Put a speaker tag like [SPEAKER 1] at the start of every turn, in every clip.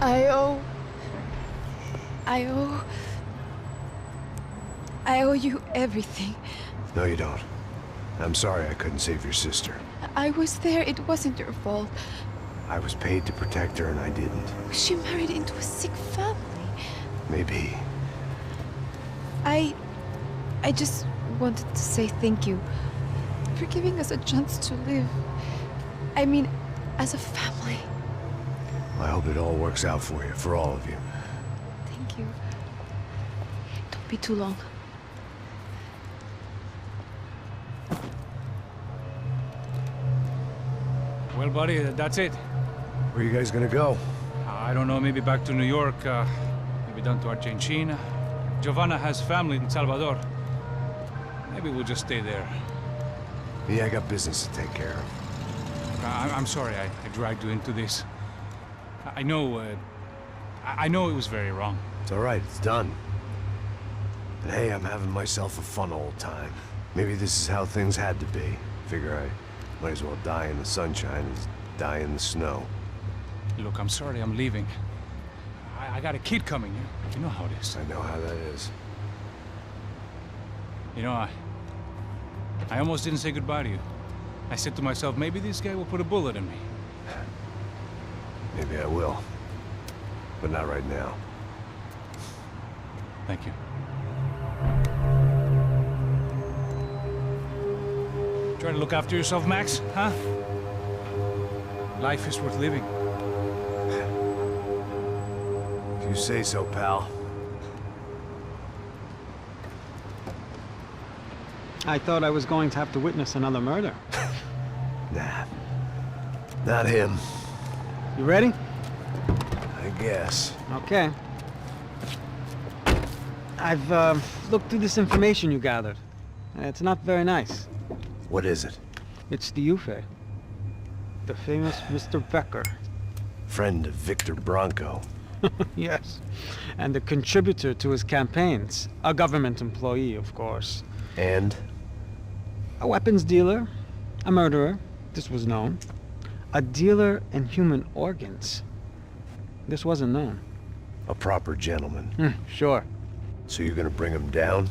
[SPEAKER 1] I owe... I owe you everything.
[SPEAKER 2] No, you don't. I'm sorry I couldn't save your sister.
[SPEAKER 1] I was there. It wasn't your fault.
[SPEAKER 2] I was paid to protect her and I didn't.
[SPEAKER 1] She married into a sick family.
[SPEAKER 2] Maybe.
[SPEAKER 1] I just wanted to say thank you for giving us a chance to live. I mean, as a family.
[SPEAKER 2] I hope it all works out for you, for all of you.
[SPEAKER 1] Thank you. Don't be too long.
[SPEAKER 3] Well, buddy, that's it.
[SPEAKER 2] Where are you guys gonna go?
[SPEAKER 3] I don't know, maybe back to New York, maybe down to Argentina. Giovanna has family in Salvador. Maybe we'll just stay there.
[SPEAKER 2] Yeah, I got business to take care of.
[SPEAKER 3] I'm sorry I dragged you into this. I know it was very wrong.
[SPEAKER 2] It's all right, it's done. And hey, I'm having myself a fun old time. Maybe this is how things had to be. Figure I might as well die in the sunshine as die in the snow.
[SPEAKER 3] Look, I'm sorry I'm leaving. I got a kid coming. You know how it is.
[SPEAKER 2] I know how that is.
[SPEAKER 3] You know, I almost didn't say goodbye to you. I said to myself, maybe this guy will put a bullet in me.
[SPEAKER 2] Maybe I will. But not right now.
[SPEAKER 3] Thank you. Try to look after yourself, Max, huh? Life is worth living.
[SPEAKER 2] If you say so, pal.
[SPEAKER 4] I thought I was going to have to witness another murder.
[SPEAKER 2] Nah. Not him.
[SPEAKER 4] You ready?
[SPEAKER 2] I guess.
[SPEAKER 4] Okay. I've looked through this information you gathered. It's not very nice.
[SPEAKER 2] What is it?
[SPEAKER 4] It's the Ufe. The famous Mr. Becker.
[SPEAKER 2] Friend of Victor Bronco.
[SPEAKER 4] Yes. And a contributor to his campaigns. A government employee, of course.
[SPEAKER 2] And?
[SPEAKER 4] A weapons dealer. A murderer. This was known. A dealer in human organs. This wasn't known.
[SPEAKER 2] A proper gentleman.
[SPEAKER 4] Sure.
[SPEAKER 2] So you're gonna bring him down?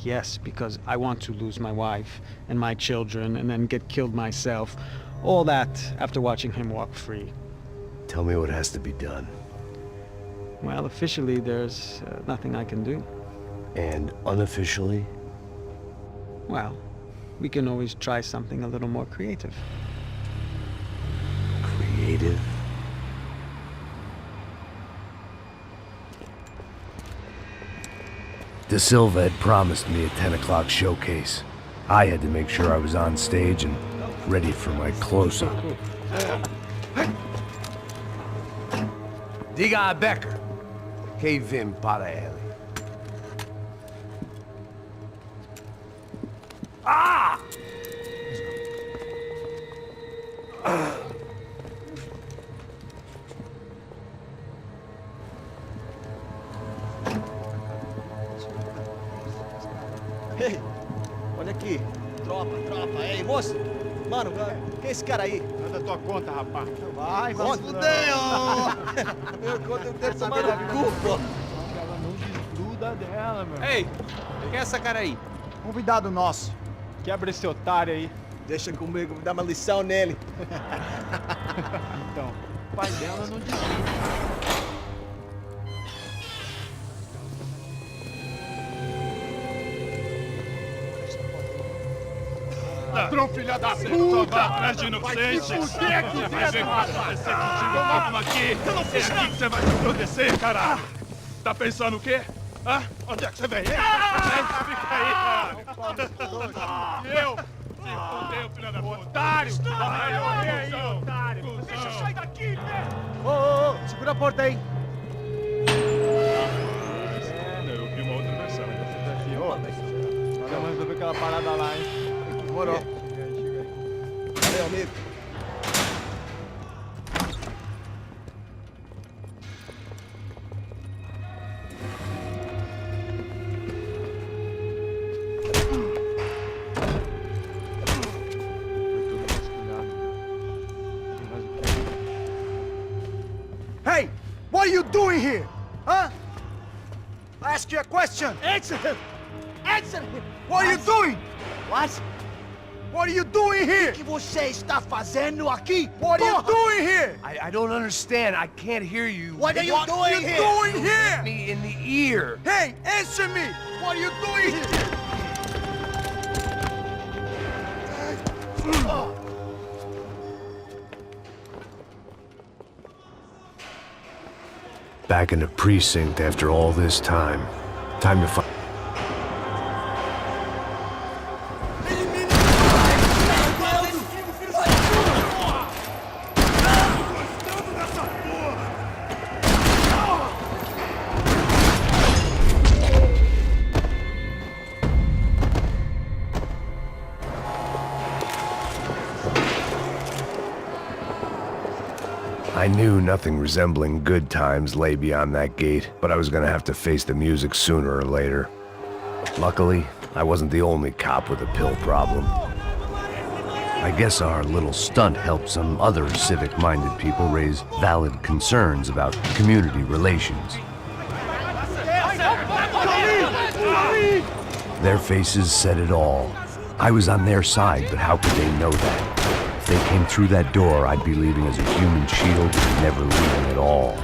[SPEAKER 4] Yes, because I want to lose my wife and my children and then get killed myself. All that after watching him walk free.
[SPEAKER 2] Tell me what has to be done.
[SPEAKER 4] Well, officially there's nothing I can do.
[SPEAKER 2] And unofficially?
[SPEAKER 4] Well, we can always try something a little more creative.
[SPEAKER 2] Creative? De Silva had promised me a 10 o'clock showcase. I had to make sure I was on stage and ready for my close-up. Diga a Becker. Que vim para ele. Ah!
[SPEAKER 5] Ei, olha aqui. Tropa. Ei, moço. Mano, quem é esse cara aí?
[SPEAKER 6] Manda tua conta, rapaz.
[SPEAKER 5] Vai se fuder, ó. Meu conta eu tenho que tomar no cu, pô.
[SPEAKER 6] Ela não desgruda dela, meu.
[SPEAKER 7] Ei, quem é essa cara aí?
[SPEAKER 6] Convidado nosso. Quebra esse otário aí.
[SPEAKER 5] Deixa comigo, me dá uma lição nele.
[SPEAKER 6] Então, o pai dela não desgruda. Ladrão, filha da puta! Vai atrás de inocente! Vai se fuder, que vai ver o que vai acontecer contigo! Vamos aqui! Eu não fiz nada! É aqui que você vai se proteger, caralho! Tá pensando o quê? Hã? Onde é que você vem? Fica aí, caralho! Eu? Se fudeu, filha da puta! Otário! Vai aí, otário! Deixa eu sair daqui, né?
[SPEAKER 5] Ô, segura a porta aí!
[SPEAKER 6] Eu vi uma outra versão. Vamos resolver aquela parada lá, hein?
[SPEAKER 5] Demorou. Valeu, amigo. you doing here? Huh? I ask you a question. Answer him. Answer him. What are you doing? What? What are you doing here? O que você está fazendo aqui? What are you doing here?
[SPEAKER 2] I don't understand. I can't hear you.
[SPEAKER 5] What are you doing here?
[SPEAKER 2] Doing here? Me in the ear.
[SPEAKER 5] Hey, answer me. What are you doing here?
[SPEAKER 2] Back in the precinct after all this time. Time to find... I knew nothing resembling good times lay beyond that gate, but I was gonna have to face the music sooner or later. Luckily, I wasn't the only cop with a pill problem. I guess our little stunt helped some other civic-minded people raise valid concerns about community relations. Their faces said it all. I was on their side, but how could they know that? If they came through that door, I'd be leaving as a human shield and never leaving at all.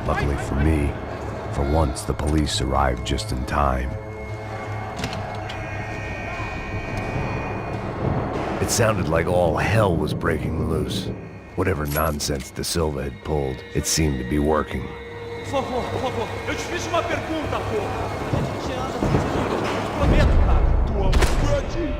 [SPEAKER 2] Luckily for me, for once the police arrived just in time. It sounded like all hell was breaking loose. Whatever nonsense De Silva had pulled, it seemed to be working.
[SPEAKER 5] Por favor, eu te fiz uma pergunta, pô. A gente anda sem prometo, cara. Tua verdade.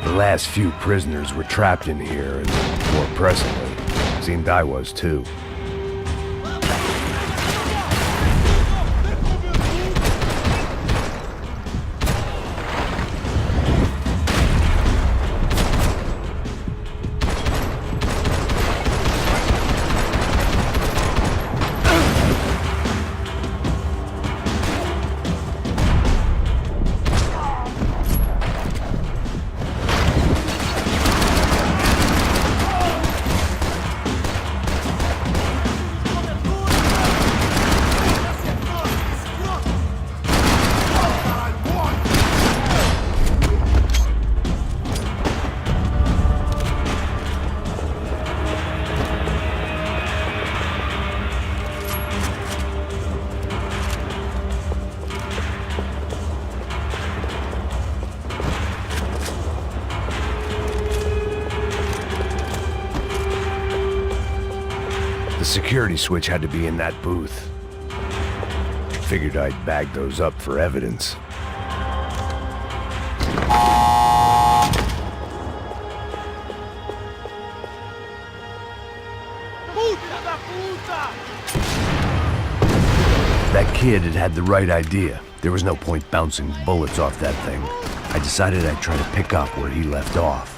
[SPEAKER 2] The last few prisoners were trapped in here, and more pressingly, seemed I was too. The security switch had to be in that booth. Figured I'd bag those up for evidence. That kid had the right idea. There was no point bouncing bullets off that thing. I decided I'd try to pick up where he left off.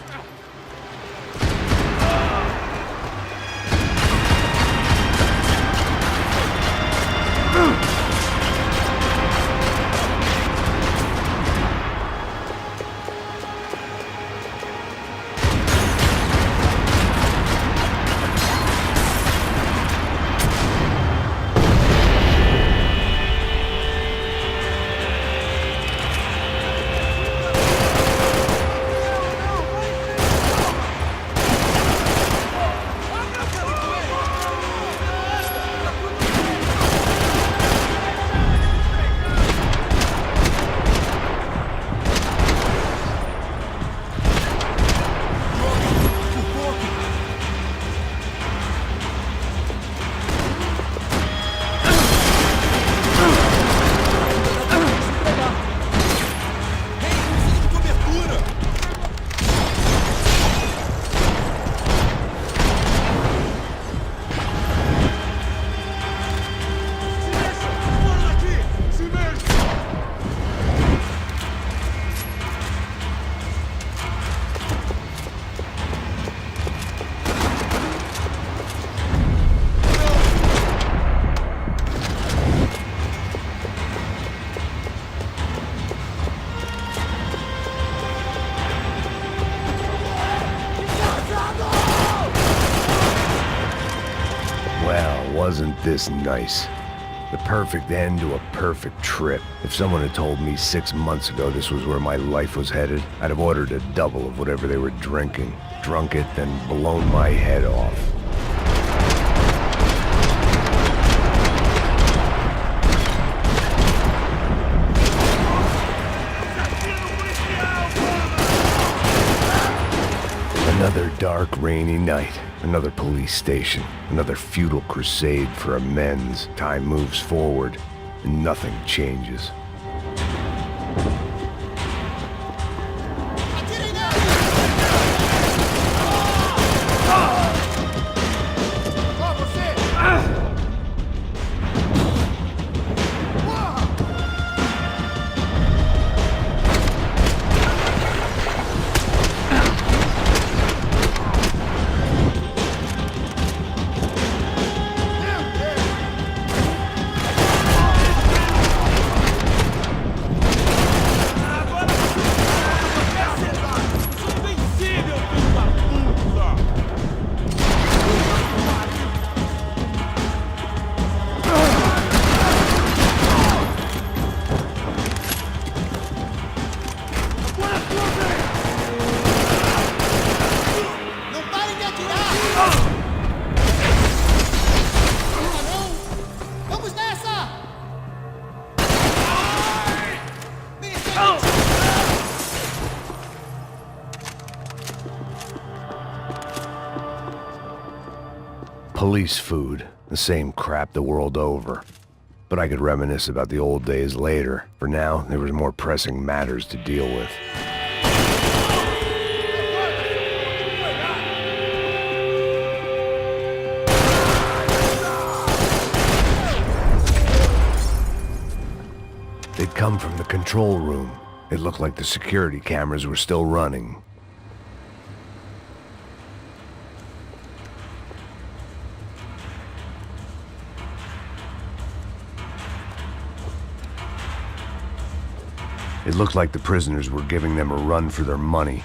[SPEAKER 2] wasn't this nice. The perfect end to a perfect trip. If someone had told me 6 months ago this was where my life was headed, I'd have ordered a double of whatever they were drinking, drunk it, then blown my head off. Another dark, rainy night. Another police station. Another futile crusade for amends. Time moves forward, and nothing changes. Police food, the same crap the world over. But I could reminisce about the old days later. For now, there was more pressing matters to deal with. They'd come from the control room. It looked like the security cameras were still running. It looked like the prisoners were giving them a run for their money.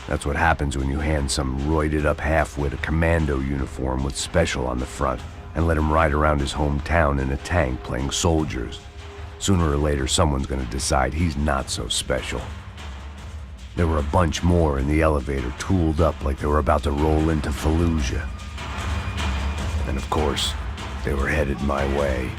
[SPEAKER 2] That's what happens when you hand some roided-up halfwit a commando uniform with special on the front and let him ride around his hometown in a tank playing soldiers. Sooner or later, someone's gonna decide he's not so special. There were a bunch more in the elevator, tooled up like they were about to roll into Fallujah. And of course, they were headed my way.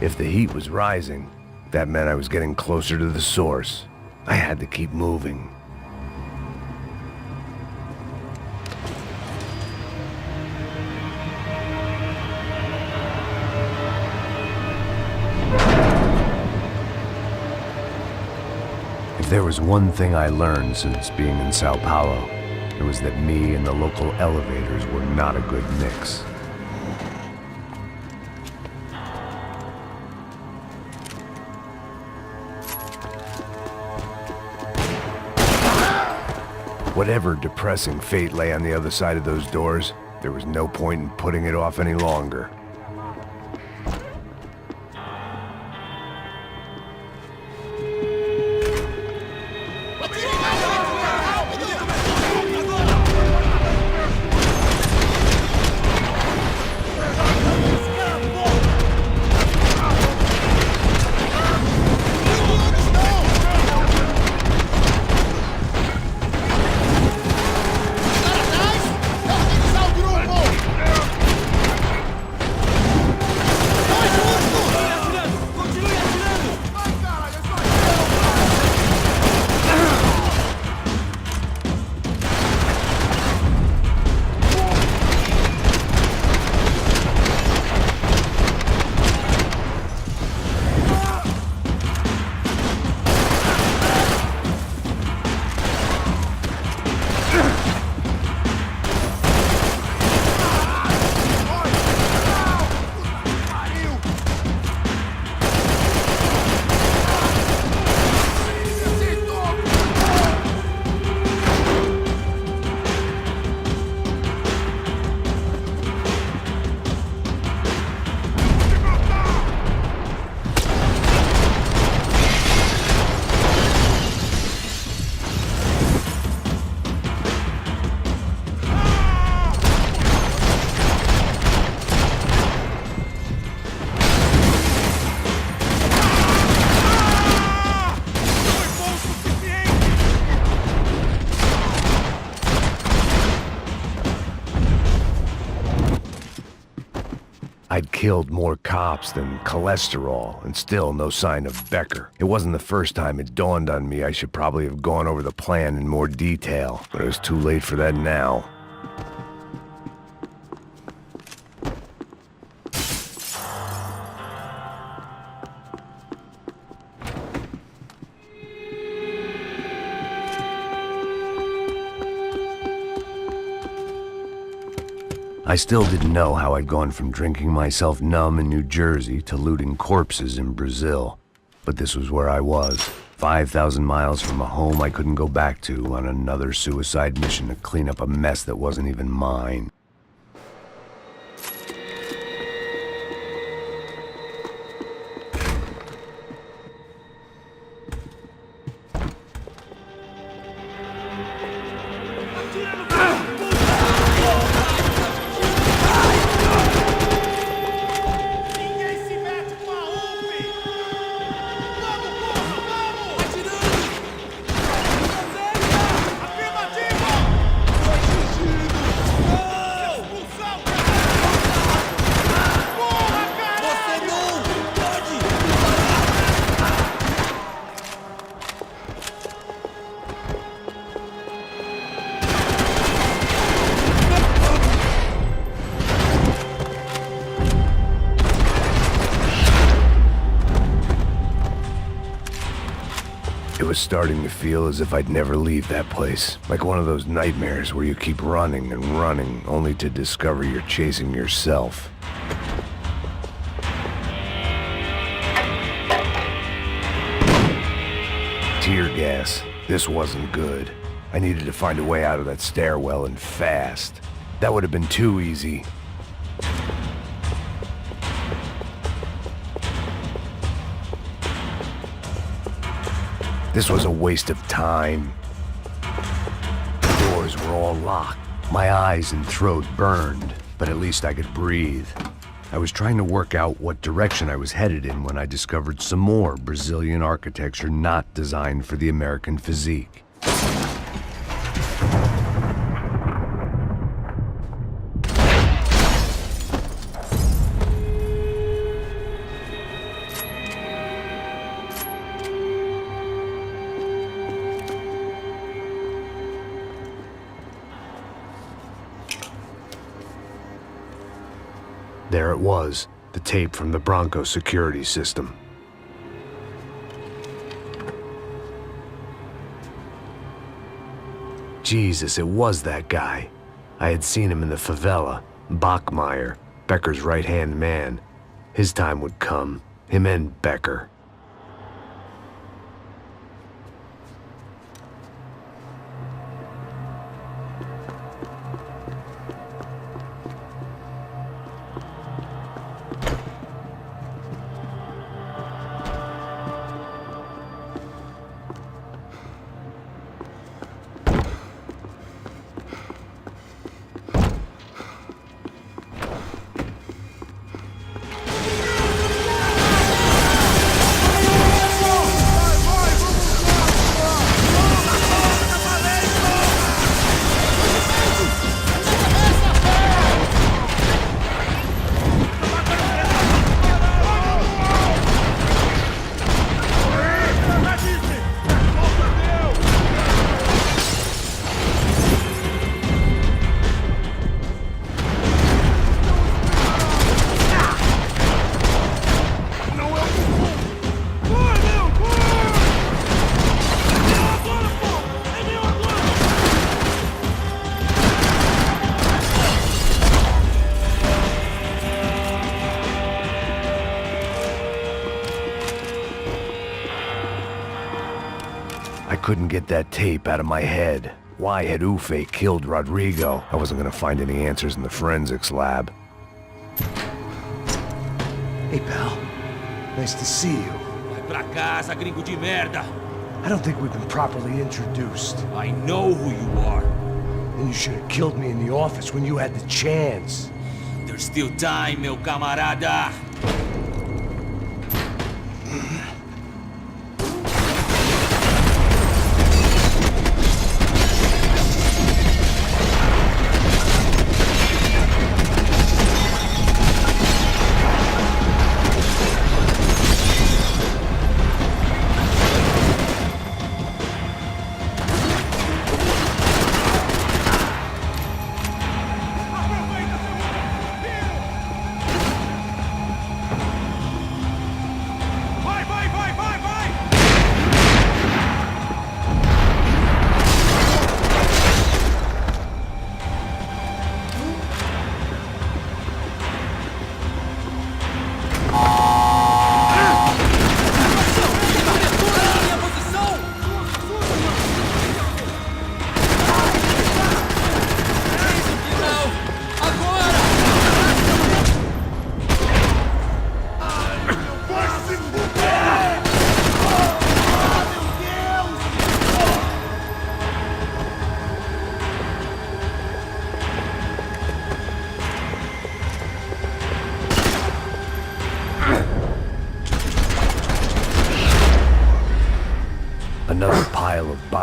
[SPEAKER 2] If the heat was rising, that meant I was getting closer to the source. I had to keep moving. If there was one thing I learned since being in Sao Paulo, it was that me and the local elevators were not a good mix. Whatever depressing fate lay on the other side of those doors, there was no point in putting it off any longer. I'd killed more cops than cholesterol, and still no sign of Becker. It wasn't the first time it dawned on me I should probably have gone over the plan in more detail, but it was too late for that now. I still didn't know how I'd gone from drinking myself numb in New Jersey to looting corpses in Brazil. But this was where I was, 5,000 miles from a home I couldn't go back to on another suicide mission to clean up a mess that wasn't even mine. It was starting to feel as if I'd never leave that place. Like one of those nightmares where you keep running and running, only to discover you're chasing yourself. Tear gas. This wasn't good. I needed to find a way out of that stairwell and fast. That would have been too easy. This was a waste of time. The doors were all locked. My eyes and throat burned, but at least I could breathe. I was trying to work out what direction I was headed in when I discovered some more Brazilian architecture not designed for the American physique. There it was, the tape from the Bronco security system. Jesus, it was that guy. I had seen him in the favela, Bachmeyer, Becker's right-hand man. His time would come, him and Becker. I couldn't get that tape out of my head. Why had Ufe killed Rodrigo? I wasn't gonna find any answers in the forensics lab.
[SPEAKER 8] Hey, pal. Nice to see you.
[SPEAKER 7] Vai pra casa, gringo de merda.
[SPEAKER 8] I don't think we've been properly introduced.
[SPEAKER 7] I know who you are.
[SPEAKER 8] And you should have killed me in the office when you had the chance.
[SPEAKER 7] There's still time, meu camarada.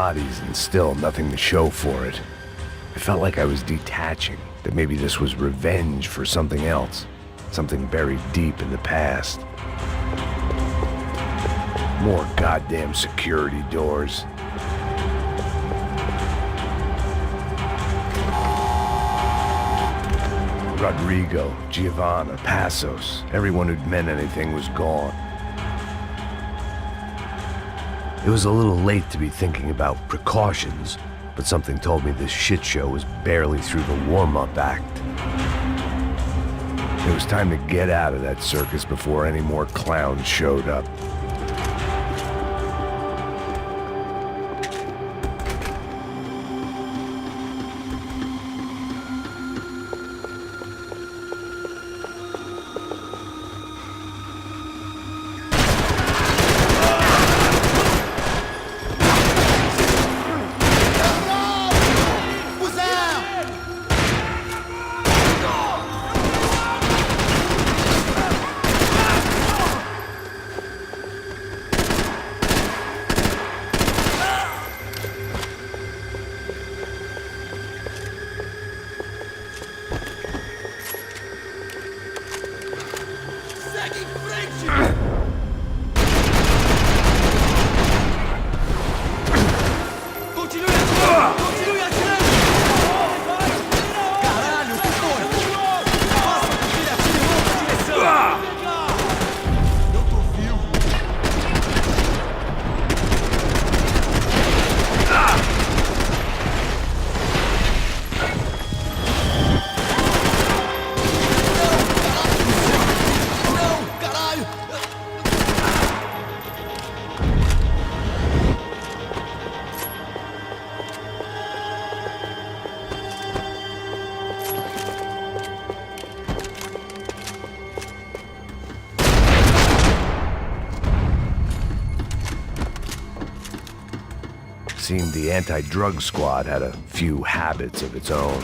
[SPEAKER 2] bodies and still nothing to show for it. I felt like I was detaching, that maybe this was revenge for something else, something buried deep in the past. More goddamn security doors. Rodrigo, Giovanna, Passos, everyone who'd meant anything was gone. It was a little late to be thinking about precautions, but something told me this shit show was barely through the warm-up act. It was time to get out of that circus before any more clowns showed up. Seemed the anti-drug squad had a few habits of its own.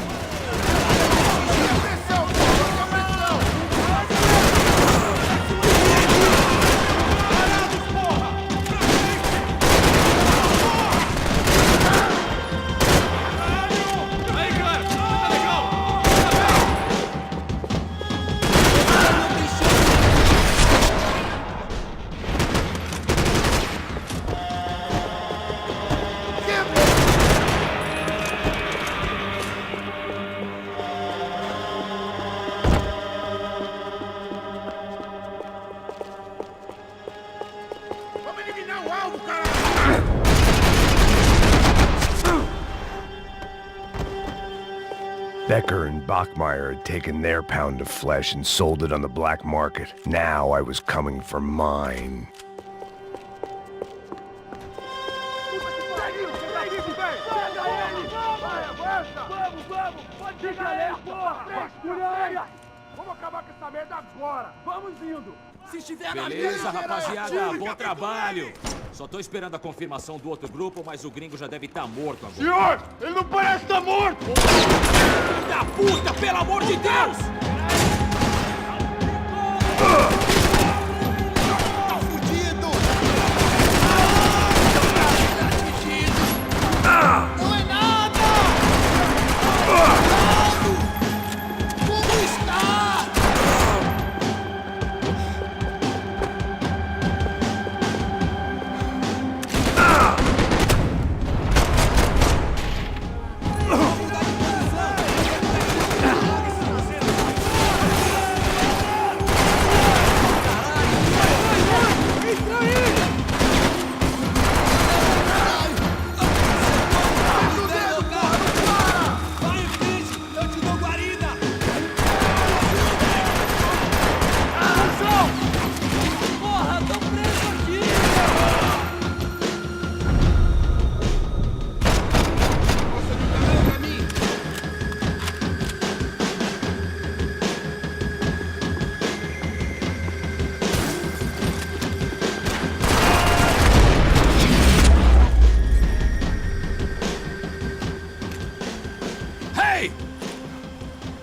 [SPEAKER 2] Becker and Bachmeyer had taken their pound of flesh and sold it on the black market. Now I was coming for mine.
[SPEAKER 7] Beleza, rapaziada, bom trabalho. Só tô esperando a confirmação do outro grupo, mas o gringo já deve estar morto agora.
[SPEAKER 6] Senhor, ele não parece estar morto!
[SPEAKER 7] Filho da puta, pelo amor de Deus!
[SPEAKER 5] Tá fudido! Não é nada! Como está?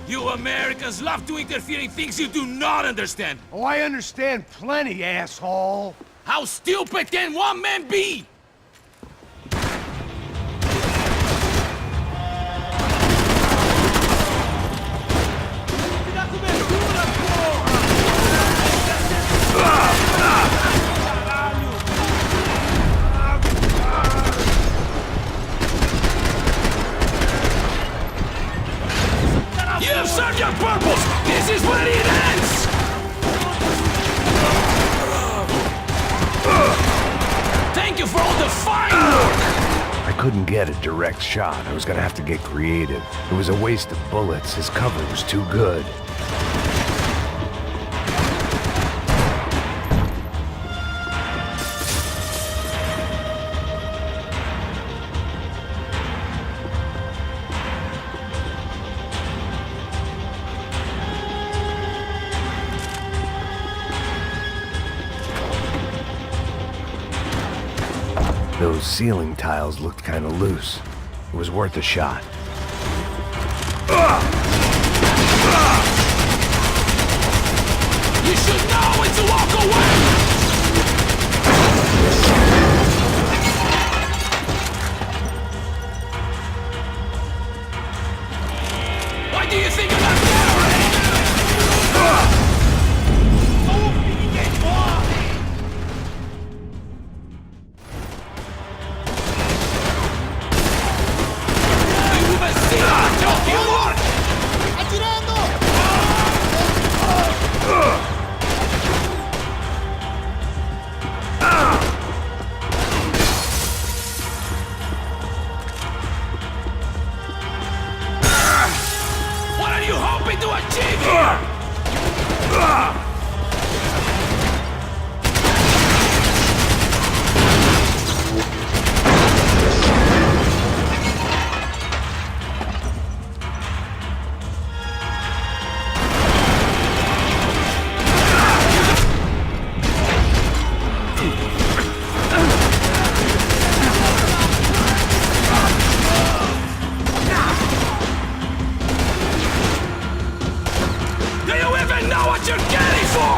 [SPEAKER 7] You Americans love to interfere in things you do not understand.
[SPEAKER 8] Oh, I understand plenty, asshole.
[SPEAKER 7] How stupid can one man be? Fuck your purples! This is where it ends! Thank you for all the fine work!
[SPEAKER 2] I couldn't get a direct shot. I was gonna have to get creative. It was a waste of bullets. His cover was too good. Those ceiling tiles looked kind of loose. It was worth a shot.
[SPEAKER 7] You should know when to walk away! Why do you think I'm not there? What are you hoping to achieve here? Do you even know what you're getting for?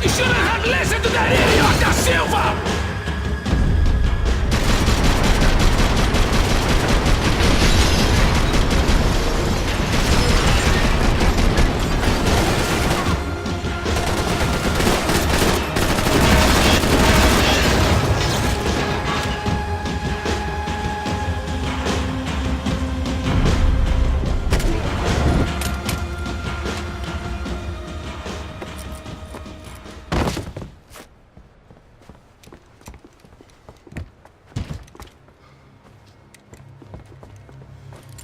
[SPEAKER 7] You shouldn't have listened to that idiot da Silva!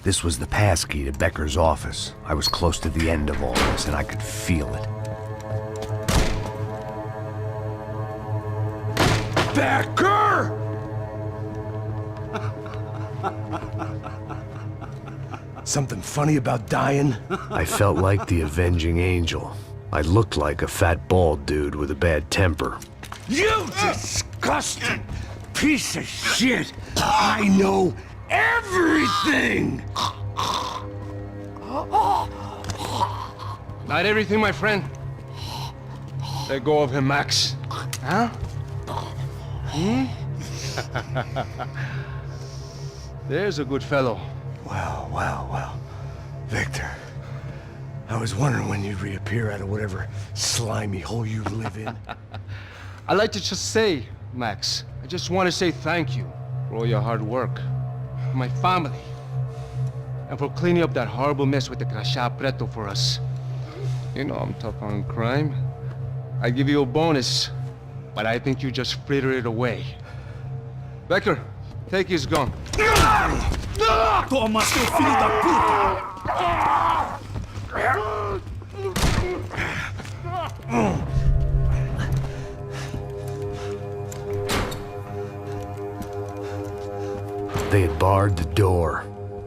[SPEAKER 2] This was the passkey to Becker's office. I was close to the end of all this, and I could feel it.
[SPEAKER 8] Becker! Something funny about dying?
[SPEAKER 2] I felt like the avenging angel. I looked like a fat bald dude with a bad temper.
[SPEAKER 8] You disgusting piece of shit! I know everything! Not everything, my friend. Let go of him, Max. Huh? There's a good fellow. Well. Victor, I was wondering when you'd reappear out of whatever slimy hole you live in. I'd like to just say, Max, I just want to say thank you for all your hard work, for my family, and for cleaning up that horrible mess with the Crachá Preto for us. You know I'm tough on crime. I give you a bonus, but I think you just fritter it away. Becker, take his gun.
[SPEAKER 6] Toma, seu filho da puta!
[SPEAKER 2] They had barred the door.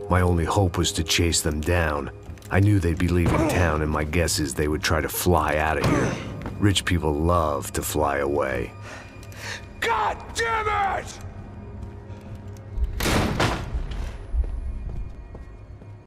[SPEAKER 2] My only hope was to chase them down. I knew they'd be leaving town, and my guess is they would try to fly out of here. Rich people love to fly away.
[SPEAKER 8] God damn it!